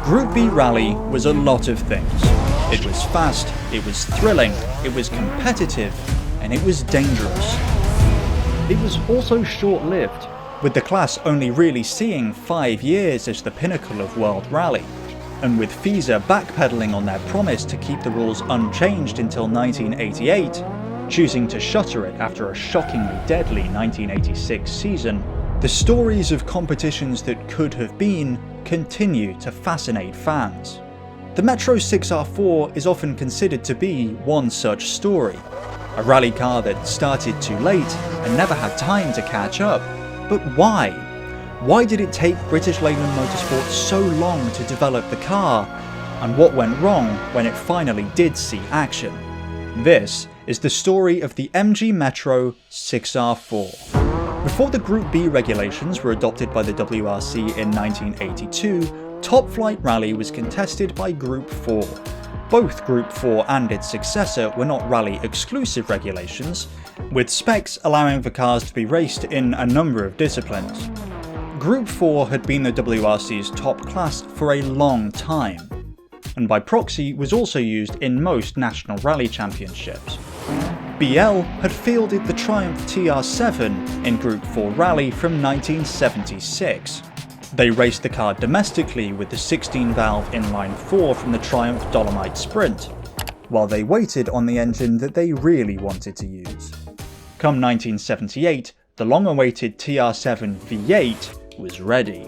Group B Rally was a lot of things. It was fast, it was thrilling, it was competitive, and it was dangerous. It was also short-lived, with the class only really seeing 5 years as the pinnacle of World Rally, and with FISA backpedaling on their promise to keep the rules unchanged until 1988, choosing to shutter it after a shockingly deadly 1986 season, the stories of competitions that could have been continue to fascinate fans. The Metro 6R4 is often considered to be one such story. A rally car that started too late and never had time to catch up. But why? Why did it take British Leyland Motorsport so long to develop the car? And what went wrong when it finally did see action? This is the story of the MG Metro 6R4. Before the Group B regulations were adopted by the WRC in 1982, Top Flight Rally was contested by Group 4. Both Group 4 and its successor were not rally-exclusive regulations, with specs allowing for cars to be raced in a number of disciplines. Group 4 had been the WRC's top class for a long time, and by proxy was also used in most national rally championships. BL had fielded the Triumph TR7 in Group 4 Rally from 1976. They raced the car domestically with the 16-valve inline-4 from the Triumph Dolomite Sprint, while they waited on the engine that they really wanted to use. Come 1978, the long-awaited TR7 V8 was ready.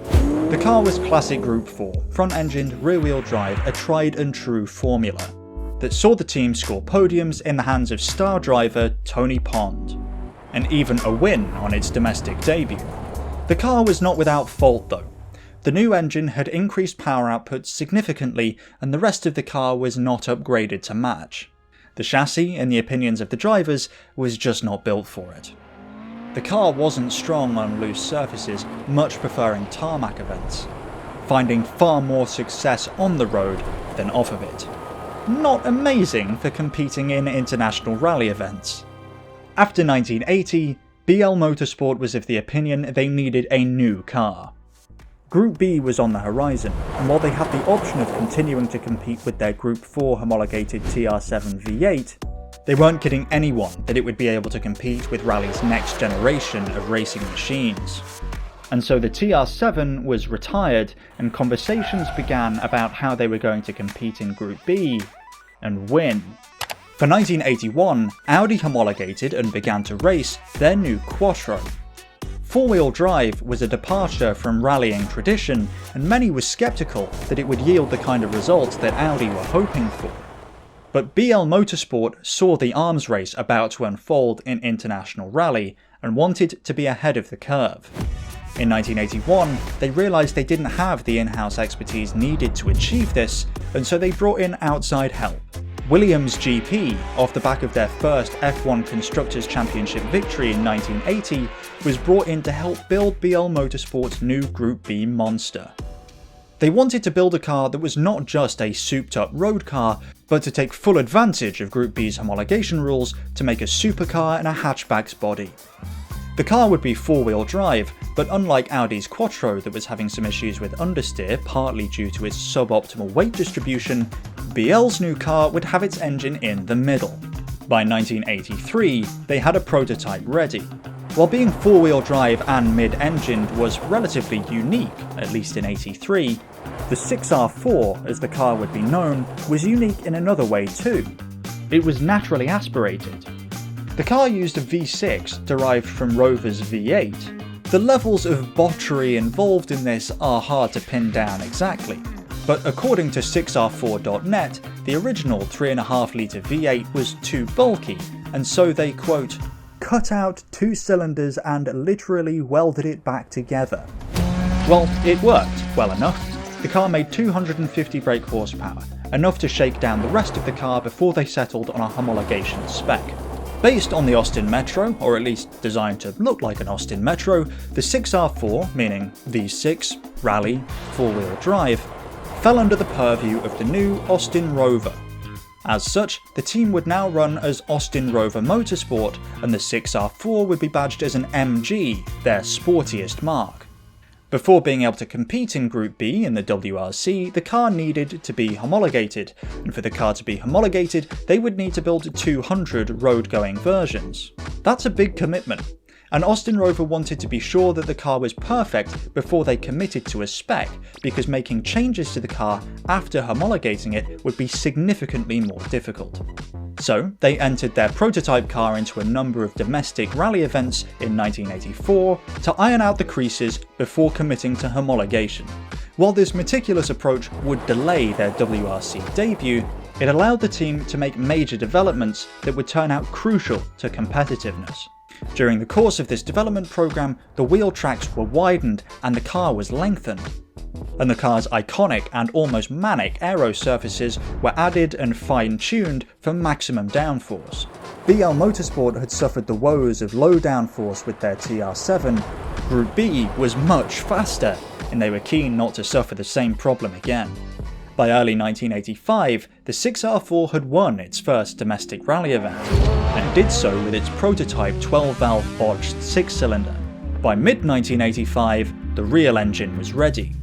The car was classic Group 4, front-engined, rear-wheel drive, a tried-and-true formula that saw the team score podiums in the hands of star driver Tony Pond, and even a win on its domestic debut. The car was not without fault though. The new engine had increased power output significantly and the rest of the car was not upgraded to match. The chassis, in the opinions of the drivers, was just not built for it. The car wasn't strong on loose surfaces, much preferring tarmac events, finding far more success on the road than off of it. Not amazing for competing in international rally events. After 1980, BL Motorsport was of the opinion they needed a new car. Group B was on the horizon, and while they had the option of continuing to compete with their Group 4 homologated TR7 V8, they weren't kidding anyone that it would be able to compete with rally's next generation of racing machines. And so the TR7 was retired, and conversations began about how they were going to compete in Group B and win. For 1981, Audi homologated and began to race their new Quattro. Four-wheel drive was a departure from rallying tradition, and many were sceptical that it would yield the kind of results that Audi were hoping for. But BL Motorsport saw the arms race about to unfold in international rally and wanted to be ahead of the curve. In 1981, they realised they didn't have the in-house expertise needed to achieve this, and so they brought in outside help. Williams GP, off the back of their first F1 Constructors' Championship victory in 1980, was brought in to help build BL Motorsport's new Group B monster. They wanted to build a car that was not just a souped-up road car, but to take full advantage of Group B's homologation rules to make a supercar and a hatchback's body. The car would be four-wheel drive, but unlike Audi's Quattro that was having some issues with understeer partly due to its suboptimal weight distribution, BL's new car would have its engine in the middle. By 1983, they had a prototype ready. While being four-wheel drive and mid-engined was relatively unique, at least in '83, the 6R4, as the car would be known, was unique in another way too. It was naturally aspirated. The car used a V6 derived from Rover's V8. The levels of botchery involved in this are hard to pin down exactly, but according to 6r4.net, the original 3.5-litre V8 was too bulky, and so they, quote, cut out 2 cylinders and literally welded it back together. Well, it worked well enough. The car made 250 brake horsepower, enough to shake down the rest of the car before they settled on a homologation spec. Based on the Austin Metro, or at least designed to look like an Austin Metro, the 6R4, meaning V6, Rally, 4-wheel drive, fell under the purview of the new Austin Rover. As such, the team would now run as Austin Rover Motorsport, and the 6R4 would be badged as an MG, their sportiest mark. Before being able to compete in Group B in the WRC, the car needed to be homologated, and for the car to be homologated, they would need to build 200 road-going versions. That's a big commitment, and Austin Rover wanted to be sure that the car was perfect before they committed to a spec, because making changes to the car after homologating it would be significantly more difficult. So they entered their prototype car into a number of domestic rally events in 1984 to iron out the creases before committing to homologation. While this meticulous approach would delay their WRC debut, it allowed the team to make major developments that would turn out crucial to competitiveness. During the course of this development program, the wheel tracks were widened and the car was lengthened. And the car's iconic and almost manic aero surfaces were added and fine-tuned for maximum downforce. BL Motorsport had suffered the woes of low downforce with their TR7. Group B was much faster, and they were keen not to suffer the same problem again. By early 1985, the 6R4 had won its first domestic rally event, and did so with its prototype 12-valve bodged 6-cylinder. By mid-1985, the real engine was ready.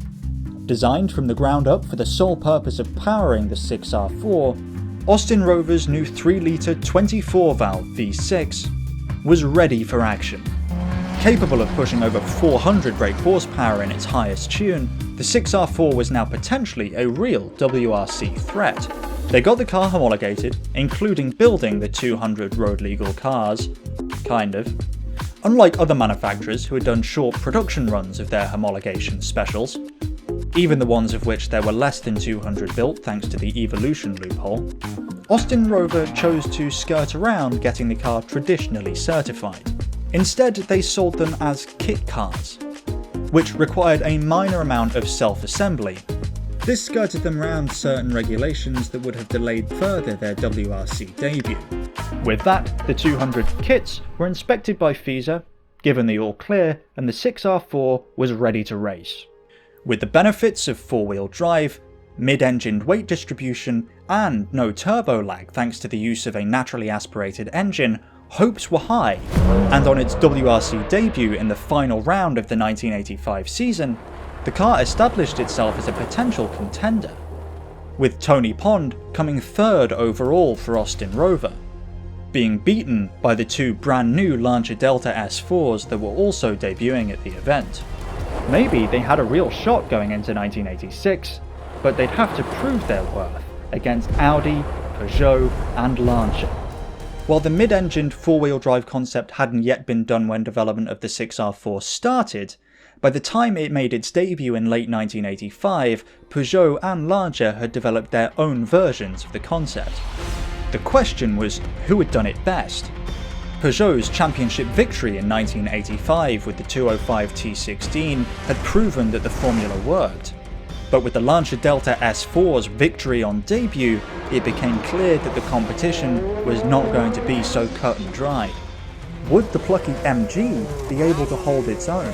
Designed from the ground up for the sole purpose of powering the 6R4, Austin Rover's new 3-litre 24-valve V6 was ready for action. Capable of pushing over 400 brake horsepower in its highest tune, the 6R4 was now potentially a real WRC threat. They got the car homologated, including building the 200 road-legal cars. Kind of. Unlike other manufacturers who had done short production runs of their homologation specials, even the ones of which there were less than 200 built thanks to the evolution loophole, Austin Rover chose to skirt around getting the car traditionally certified. Instead, they sold them as kit cars, which required a minor amount of self-assembly. This skirted them around certain regulations that would have delayed further their WRC debut. With that, the 200 kits were inspected by FISA, given the all clear, and the 6R4 was ready to race. With the benefits of four-wheel drive, mid-engined weight distribution, and no turbo lag thanks to the use of a naturally aspirated engine, hopes were high, and on its WRC debut in the final round of the 1985 season, the car established itself as a potential contender, with Tony Pond coming third overall for Austin Rover, being beaten by the two brand new Lancia Delta S4s that were also debuting at the event. Maybe they had a real shot going into 1986, but they'd have to prove their worth against Audi, Peugeot and Lancia. While the mid-engined four-wheel drive concept hadn't yet been done when development of the 6R4 started, by the time it made its debut in late 1985, Peugeot and Lancia had developed their own versions of the concept. The question was who had done it best. Peugeot's championship victory in 1985 with the 205 T16 had proven that the formula worked. But with the Lancia Delta S4's victory on debut, it became clear that the competition was not going to be so cut and dry. Would the plucky MG be able to hold its own?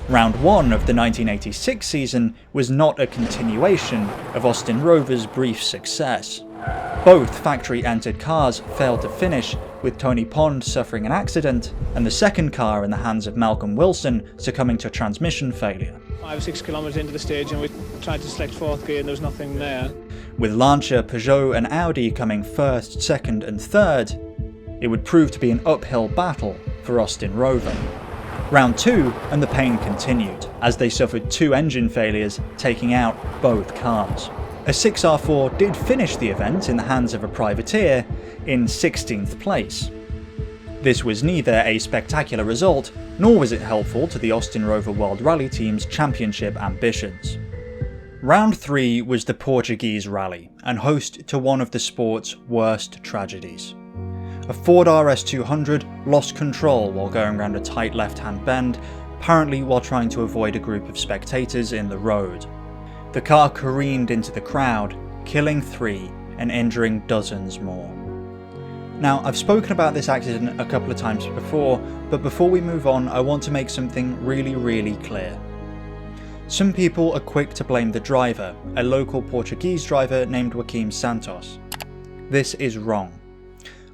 Round 1 of the 1986 season was not a continuation of Austin Rover's brief success. Both factory-entered cars failed to finish, with Tony Pond suffering an accident, and the second car in the hands of Malcolm Wilson succumbing to transmission failure. 5 or 6 kilometres into the stage and we tried to select 4th gear and there was nothing there. With Lancia, Peugeot and Audi coming 1st, 2nd and 3rd, it would prove to be an uphill battle for Austin Rover. Round 2 and the pain continued, as they suffered 2 engine failures, taking out both cars. A 6R4 did finish the event in the hands of a privateer in 16th place. This was neither a spectacular result, nor was it helpful to the Austin Rover World Rally Team's championship ambitions. Round 3 was the Portuguese Rally, and host to one of the sport's worst tragedies. A Ford RS200 lost control while going around a tight left-hand bend, apparently while trying to avoid a group of spectators in the road. The car careened into the crowd, killing 3 and injuring dozens more. Now, I've spoken about this accident a couple of times before, but before we move on, I want to make something really clear. Some people are quick to blame the driver, a local Portuguese driver named Joaquim Santos. This is wrong.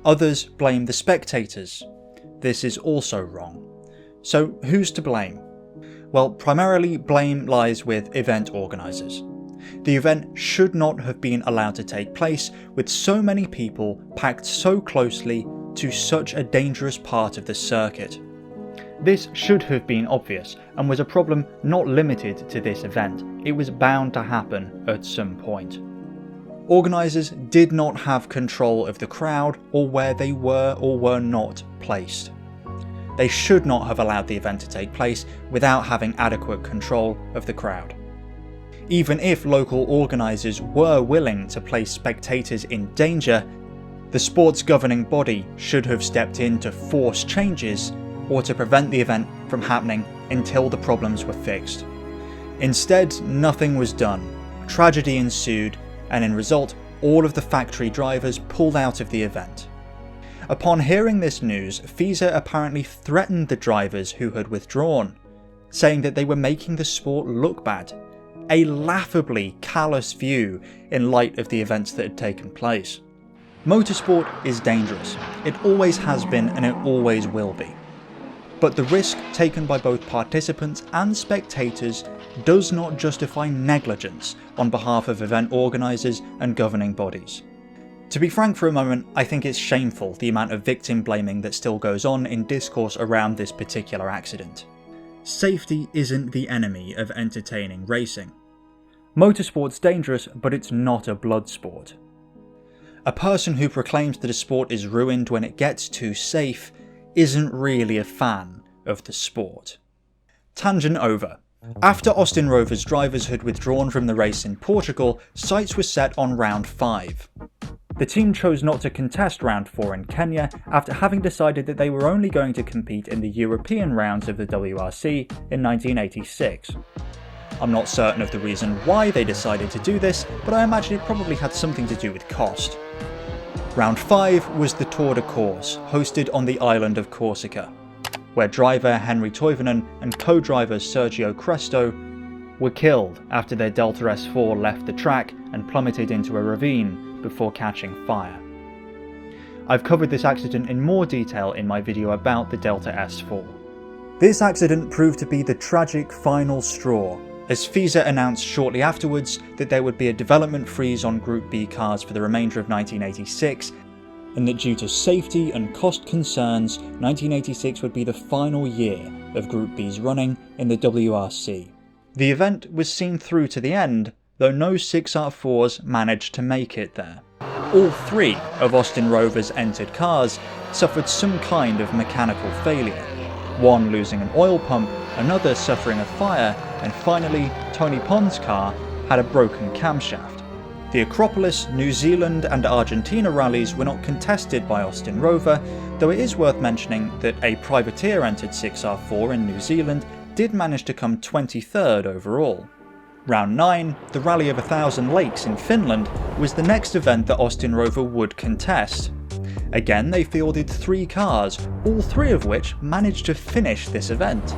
Others blame the spectators. This is also wrong. So who's to blame? Well, primarily blame lies with event organisers. The event should not have been allowed to take place with so many people packed so closely to such a dangerous part of the circuit. This should have been obvious and was a problem not limited to this event. It was bound to happen at some point. Organisers did not have control of the crowd or where they were or were not placed. They should not have allowed the event to take place without having adequate control of the crowd. Even if local organisers were willing to place spectators in danger, the sport's governing body should have stepped in to force changes or to prevent the event from happening until the problems were fixed. Instead, nothing was done. Tragedy ensued, and in result, all of the factory drivers pulled out of the event. Upon hearing this news, FISA apparently threatened the drivers who had withdrawn, saying that they were making the sport look bad. A laughably callous view in light of the events that had taken place. Motorsport is dangerous. It always has been and it always will be. But the risk taken by both participants and spectators does not justify negligence on behalf of event organisers and governing bodies. To be frank for a moment, I think it's shameful the amount of victim blaming that still goes on in discourse around this particular accident. Safety isn't the enemy of entertaining racing. Motorsport's dangerous, but it's not a blood sport. A person who proclaims that a sport is ruined when it gets too safe isn't really a fan of the sport. Tangent over. After Austin Rover's drivers had withdrawn from the race in Portugal, sights were set on round 5. The team chose not to contest round 4 in Kenya after having decided that they were only going to compete in the European rounds of the WRC in 1986. I'm not certain of the reason why they decided to do this, but I imagine it probably had something to do with cost. Round 5 was the Tour de Corse, hosted on the island of Corsica, where driver Henry Toivonen and co-driver Sergio Cresto were killed after their Delta S4 left the track and plummeted into a ravine before catching fire. I've covered this accident in more detail in my video about the Delta S4. This accident proved to be the tragic final straw, as FISA announced shortly afterwards that there would be a development freeze on Group B cars for the remainder of 1986, and that due to safety and cost concerns, 1986 would be the final year of Group B's running in the WRC. The event was seen through to the end, though no 6R4s managed to make it there. All 3 of Austin Rover's entered cars suffered some kind of mechanical failure, one losing an oil pump, another suffering a fire, and finally Tony Pond's car had a broken camshaft. The Acropolis, New Zealand and Argentina rallies were not contested by Austin Rover, though it is worth mentioning that a privateer entered 6R4 in New Zealand did manage to come 23rd overall. Round 9, the Rally of 1,000 Lakes in Finland, was the next event that Austin Rover would contest. Again, they fielded 3 cars, all 3 of which managed to finish this event.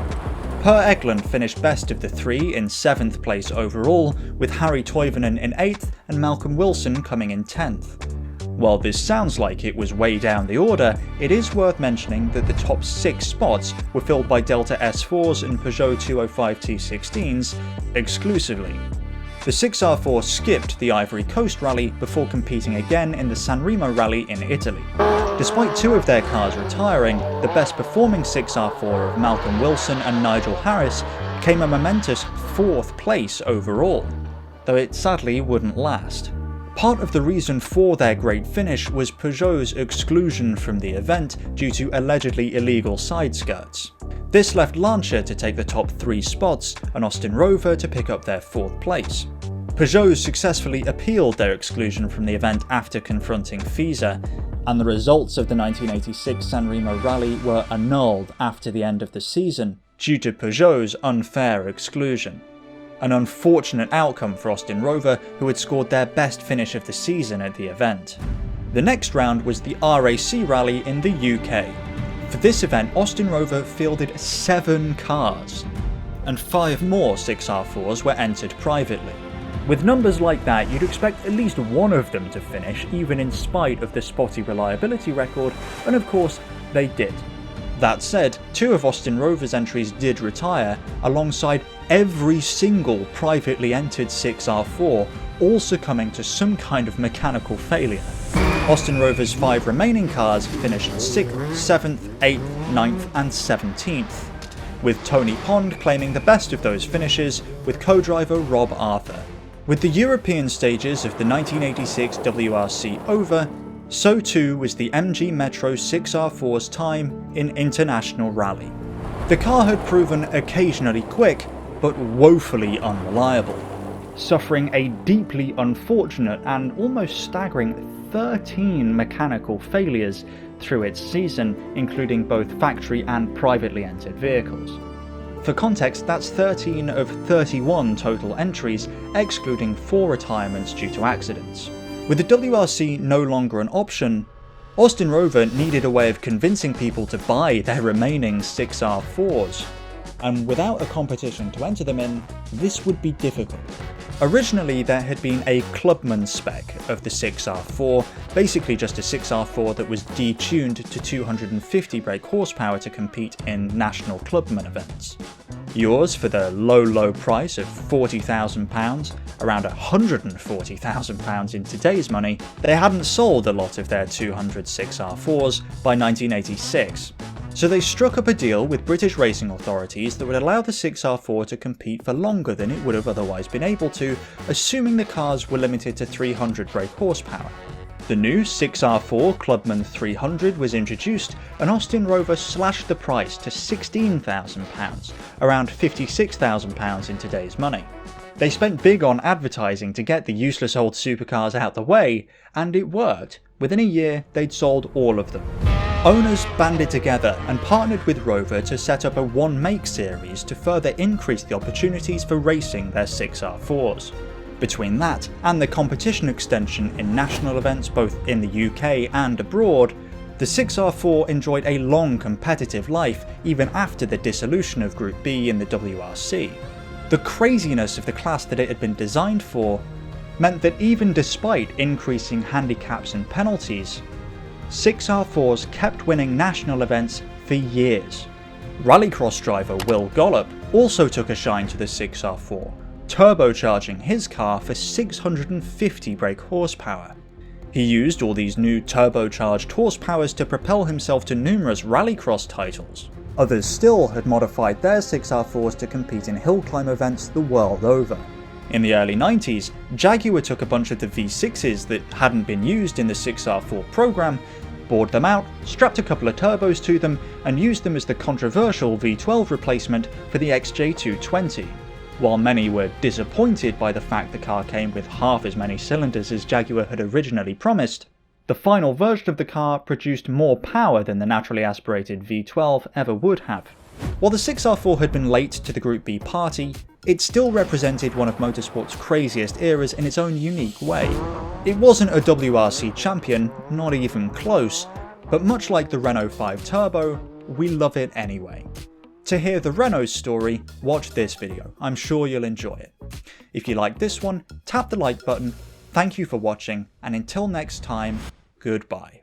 Per Eklund finished best of the 3 in 7th place overall, with Harry Toivonen in 8th and Malcolm Wilson coming in 10th. While this sounds like it was way down the order, it is worth mentioning that the top 6 spots were filled by Delta S4s and Peugeot 205 T16s exclusively. The 6R4 skipped the Ivory Coast Rally before competing again in the San Remo Rally in Italy. Despite 2 of their cars retiring, the best performing 6R4 of Malcolm Wilson and Nigel Harris came a momentous 4th place overall, though it sadly wouldn't last. Part of the reason for their great finish was Peugeot's exclusion from the event due to allegedly illegal side skirts. This left Lancia to take the top 3 spots and Austin Rover to pick up their 4th place. Peugeot successfully appealed their exclusion from the event after confronting FISA, and the results of the 1986 San Remo Rally were annulled after the end of the season due to Peugeot's unfair exclusion. An unfortunate outcome for Austin Rover, who had scored their best finish of the season at the event. The next round was the RAC Rally in the UK. For this event, Austin Rover fielded 7 cars, and 5 more 6R4s were entered privately. With numbers like that, you'd expect at least one of them to finish, even in spite of the spotty reliability record, and of course, they did. That said, 2 of Austin Rover's entries did retire, alongside every single privately entered 6R4, all succumbing to some kind of mechanical failure. Austin Rover's 5 remaining cars finished 6th, 7th, 8th, 9th and 17th, with Tony Pond claiming the best of those finishes with co-driver Rob Arthur. With the European stages of the 1986 WRC over, so too was the MG Metro 6R4's time in international rally. The car had proven occasionally quick, but woefully unreliable, suffering a deeply unfortunate and almost staggering 13 mechanical failures through its season, including both factory and privately entered vehicles. For context, that's 13 of 31 total entries, excluding 4 retirements due to accidents. With the WRC no longer an option, Austin Rover needed a way of convincing people to buy their remaining 6R4s, and without a competition to enter them in, this would be difficult. Originally, there had been a clubman spec of the 6R4, basically just a 6R4 that was detuned to 250 brake horsepower to compete in national clubman events. Yours for the low price of £40,000, around £140,000 in today's money. They hadn't sold a lot of their 200 6R4s by 1986. So they struck up a deal with British racing authorities that would allow the 6R4 to compete for longer than it would have otherwise been able to, assuming the cars were limited to 300 brake horsepower. The new 6R4 Clubman 300 was introduced, and Austin Rover slashed the price to £16,000, around £56,000 in today's money. They spent big on advertising to get the useless old supercars out the way, and it worked. Within a year, they'd sold all of them. Owners banded together and partnered with Rover to set up a one-make series to further increase the opportunities for racing their 6R4s. Between that and the competition extension in national events both in the UK and abroad, the 6R4 enjoyed a long competitive life even after the dissolution of Group B in the WRC. The craziness of the class that it had been designed for meant that even despite increasing handicaps and penalties, 6R4s kept winning national events for years. Rallycross driver Will Gollop also took a shine to the 6R4, turbocharging his car for 650 brake horsepower. He used all these new turbocharged horsepowers to propel himself to numerous rallycross titles. Others still had modified their 6R4s to compete in hill climb events the world over. In the early 90s, Jaguar took a bunch of the V6s that hadn't been used in the 6R4 program, bored them out, strapped a couple of turbos to them, and used them as the controversial V12 replacement for the XJ220. While many were disappointed by the fact the car came with half as many cylinders as Jaguar had originally promised, the final version of the car produced more power than the naturally aspirated V12 ever would have. While the 6R4 had been late to the Group B party, it still represented one of motorsport's craziest eras in its own unique way. It wasn't a WRC champion, not even close, but much like the Renault 5 Turbo, we love it anyway. To hear the Renault story, watch this video, I'm sure you'll enjoy it. If you like this one, tap the like button, thank you for watching, and until next time, goodbye.